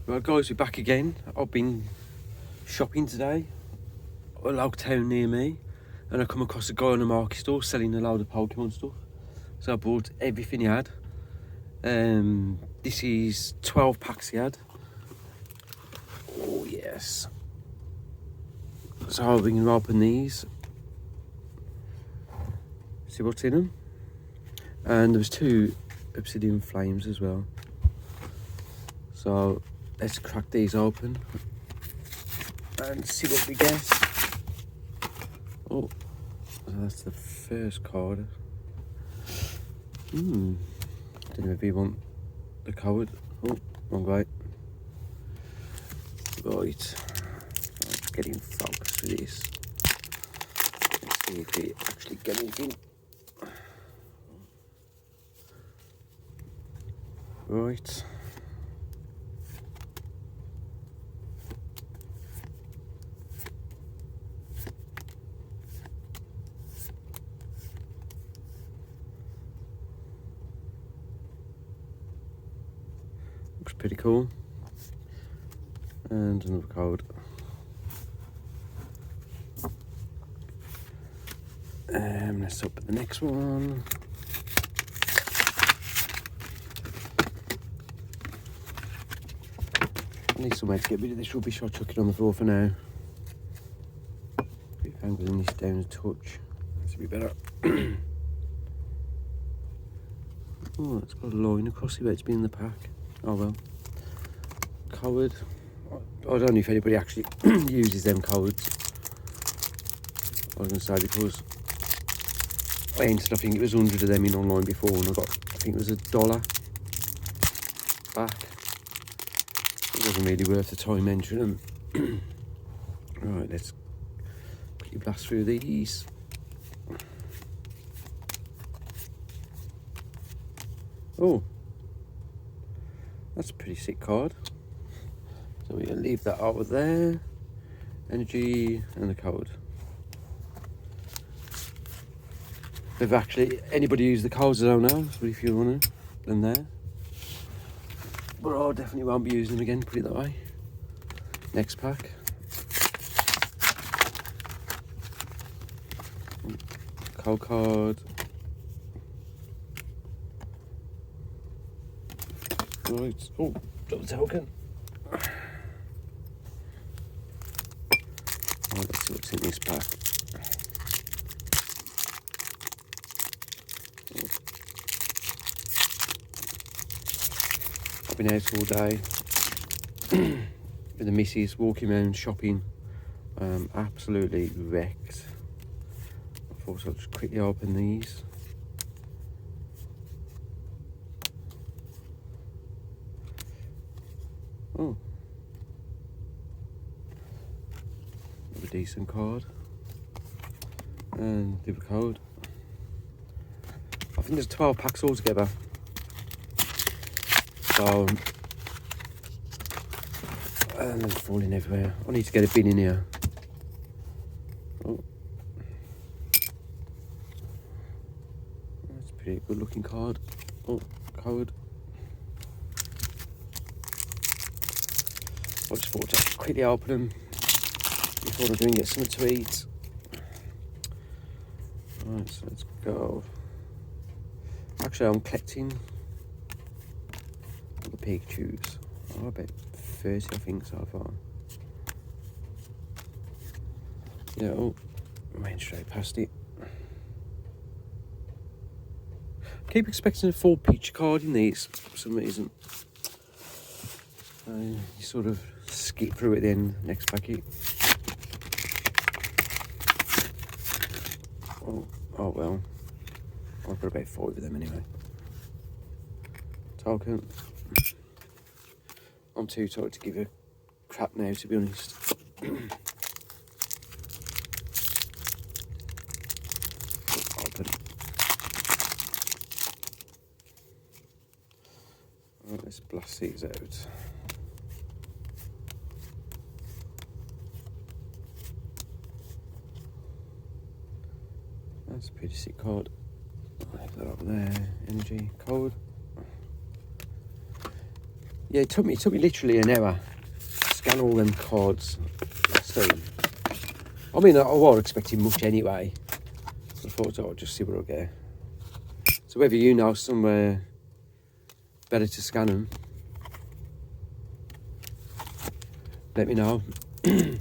Right guys, we're back again. I've been shopping today at a local town near me, and I come across a guy on a market store selling a load of Pokemon stuff. So I bought everything he had. This is 12 packs he had. Oh yes. So I'm going to open these, see what's in them. And there was 2 obsidian flames as well. So let's crack these open and see what we get. Oh, so that's the first card. Don't know if you want the code. Oh, wrong way. Right, let's get in focus with this. Let's see if we actually get anything. Right. Looks pretty cool. And another code. Let's open the next one. I need somewhere to get rid of this rubbish. I'll chuck it on the floor for now. If angling this down a touch, that's a bit better. Oh, it's got a line across it, but it's been in the pack. Oh well. Code. I don't know if anybody actually uses them codes. I was going to say, because I entered, I think it was 100 of them in online before, and I got, I think it was $1 back. It wasn't really worth the time entering them. Right, let's quickly blast through these. Oh, that's a pretty sick card. So we're going to leave that over there. Energy and the code. If actually anybody used the codes, I don't know, but if you want to, then there. But I definitely won't be using them again, put it that way. Next pack. Code card. Right, oh, drop the token. Right, let's see what's in this pack. I've been out all day with the missus, walking around, shopping, absolutely wrecked. I thought I'd just quickly open these. Oh, a decent card, and the code. I think there's 12 packs altogether. So, and they're falling everywhere. I need to get a bin in here. Oh, that's a pretty good looking card. Oh, code. I just thought to quickly open them before I go and get something to eat. Right, so let's go. Actually, I'm collecting the Pikachus. Oh, about 30, I think, so far. Yeah, oh, I went straight past it. Keep expecting a full picture card in these for some reason. You sort of skip through it then, next packet. Oh well. I've got about 5 of them anyway. Token. I'm too tired to give a crap now, to be honest. Open. Right, let's blast these out. That's a pretty sick card. I'll leave that up there. Energy, code. Yeah, it took me literally an hour to scan all them cards last time. I mean, I wasn't expecting much anyway. I thought I'd just see what I'll get. So whether you know somewhere better to scan them, let me know. I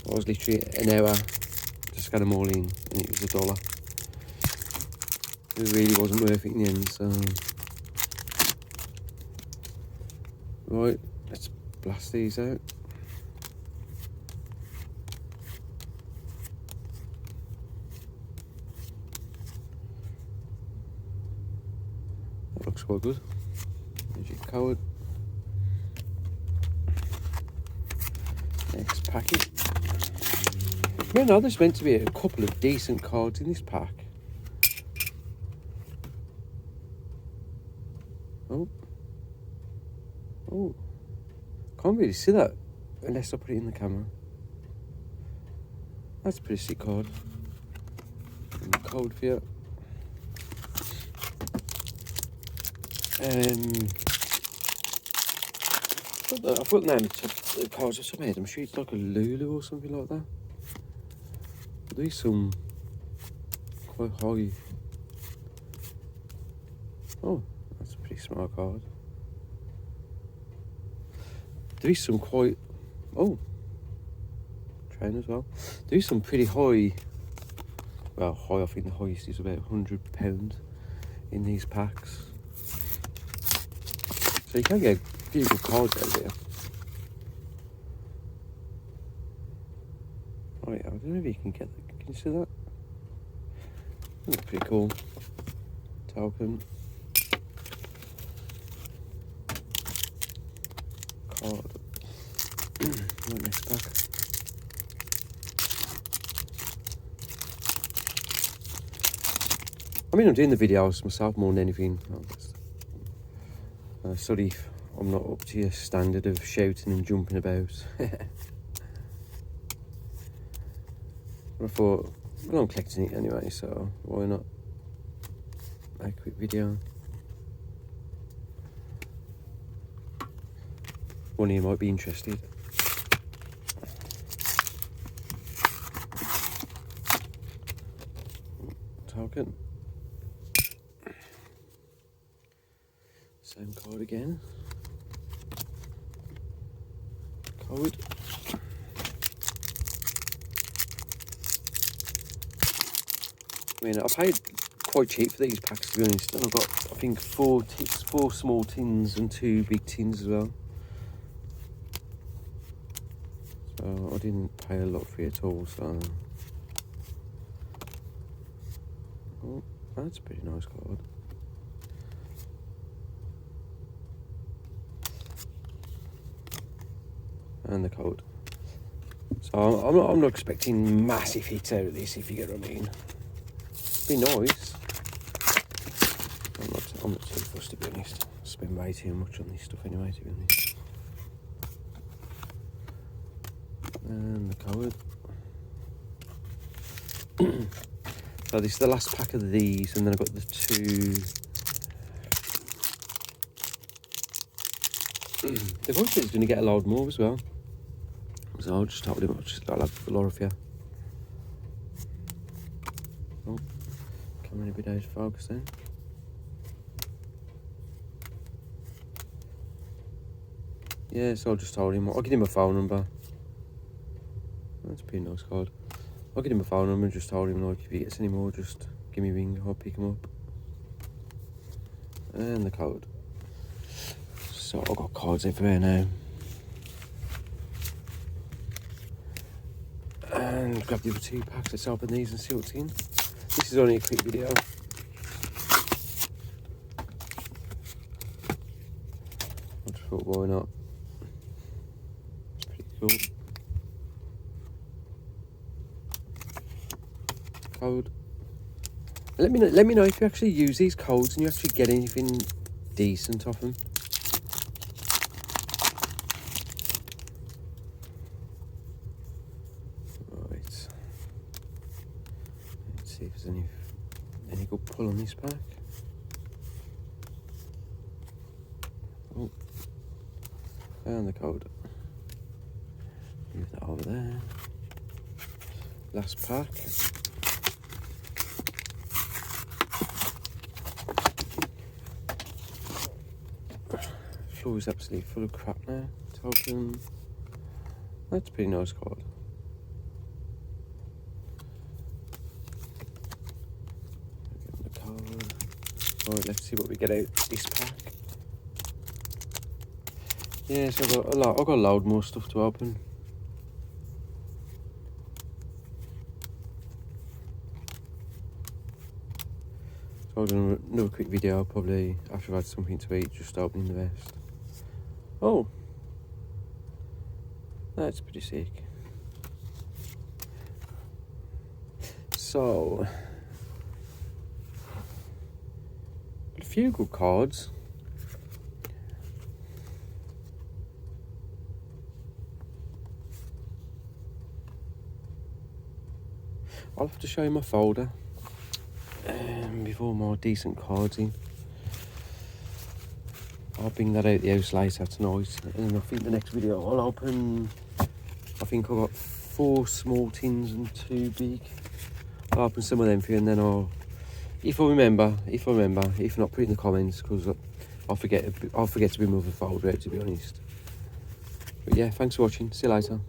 was literally an hour to scan them all in, and it was $1. It really wasn't worth it in the end, so... Right, let's blast these out. That looks quite good. There's your code. Next packet. Yeah, no, there's meant to be a couple of decent cards in this pack. Oh, can't really see that unless I put it in the camera. That's a pretty sick card. And the code for you. I thought the name of the cards off some head. I'm sure it's like a Lulu or something like that. There's some quite high. Oh, that's a pretty smart card. There is some quite, train as well. There is some pretty high, well, high, I think the highest is about £100 in these packs. So you can get a few good cards out there. Right, I don't know if you can get that. Can you see that? That's pretty cool. Token. Card. Right, next pack. I mean, I'm doing the videos myself more than anything. Sorry if I'm not up to your standard of shouting and jumping about. I thought, well, I'm collecting it anyway, so why not make a quick video. One of you might be interested. Token. Same card again. Code. I mean, I paid quite cheap for these packs, to be honest. And I've got, I think, four small tins and 2 big tins as well. So I didn't pay a lot for it at all. So, oh, that's a pretty nice card. And the code. So I'm not expecting massive hits out of this, if you get what I mean. Be nice. I'm not too fussed, to be honest. I spend way too much on this stuff anyway, to be honest. And the code. So this is the last pack of these, and then I've got the 2. The voice is going to get a load more as well. So I'll just told him I'll have a lot of you. Oh, coming a bit out of focus then. Yeah, so I just told him, I'll give him a phone number. That's a pretty nice card. I'll give him a phone number and just told him, like, if he gets any more, just give me a ring, I'll pick him up. And the code. So I've got cards everywhere now. And grab the other 2 packs. Let's open these and see what's in. This is only a quick video. I just thought, why not? It's pretty cool. Code. Let me know if you actually use these codes and you actually get anything decent off them. Right. Let's see if there's any good pull on this pack. Oh. Found the code. Move that over there. Last pack. Floor is absolutely full of crap now. It's open. That's a pretty nice card. Give them the code. Right, let's see what we get out this pack. Yeah, so I've got a load more stuff to open. So I'll do another quick video probably after I've had something to eat, just opening the vest. Oh, that's pretty sick. So, a few good cards. I'll have to show you my folder with all my decent cards in. I'll bring that out the house later tonight, and I think the next video I'll open, I think I've got 4 small tins and 2 big. I'll open some of them for you, and then if I remember, if not, put it in the comments, because I'll forget to bring my other folder out, to be honest. But yeah, thanks for watching, see you later.